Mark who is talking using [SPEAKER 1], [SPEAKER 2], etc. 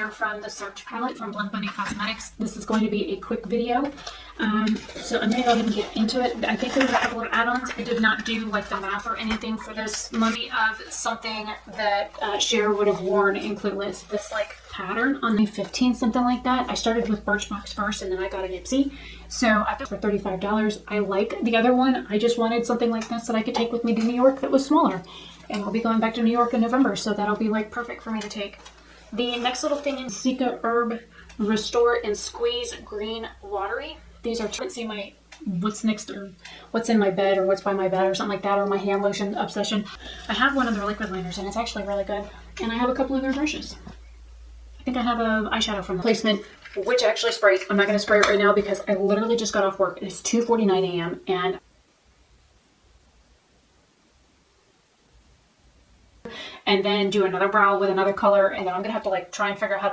[SPEAKER 1] here from the Search palette from Blend Bunny Cosmetics. This is going to be a quick video. So I'm going to go ahead and get into it. I think there's a couple of add-ons. I did not do like the math or anything for this mummy of something that Cher would have worn in Clueless. This like pattern on the 15, something like that. I started with Birchbox first and then I got an Ipsy. So I got it for $35. I like the other one. I just wanted something like this that I could take with me to New York that was smaller. And I'll be going back to New York in November, so that'll be like perfect for me to take. The next little thing is Cica Herb Restore and Squeeze Green Watery. These are, let's see my what's next or what's in my bed or what's by my bed or something like that, or my hand lotion obsession. I have one of their liquid liners and it's actually really good. And I have a couple of their brushes. I think I have a eyeshadow from the placement, which actually sprays. I'm not going to spray it right now because I literally just got off work. It's 2:49 a.m. and then do another brow with another color, and then I'm gonna have to like try and figure out how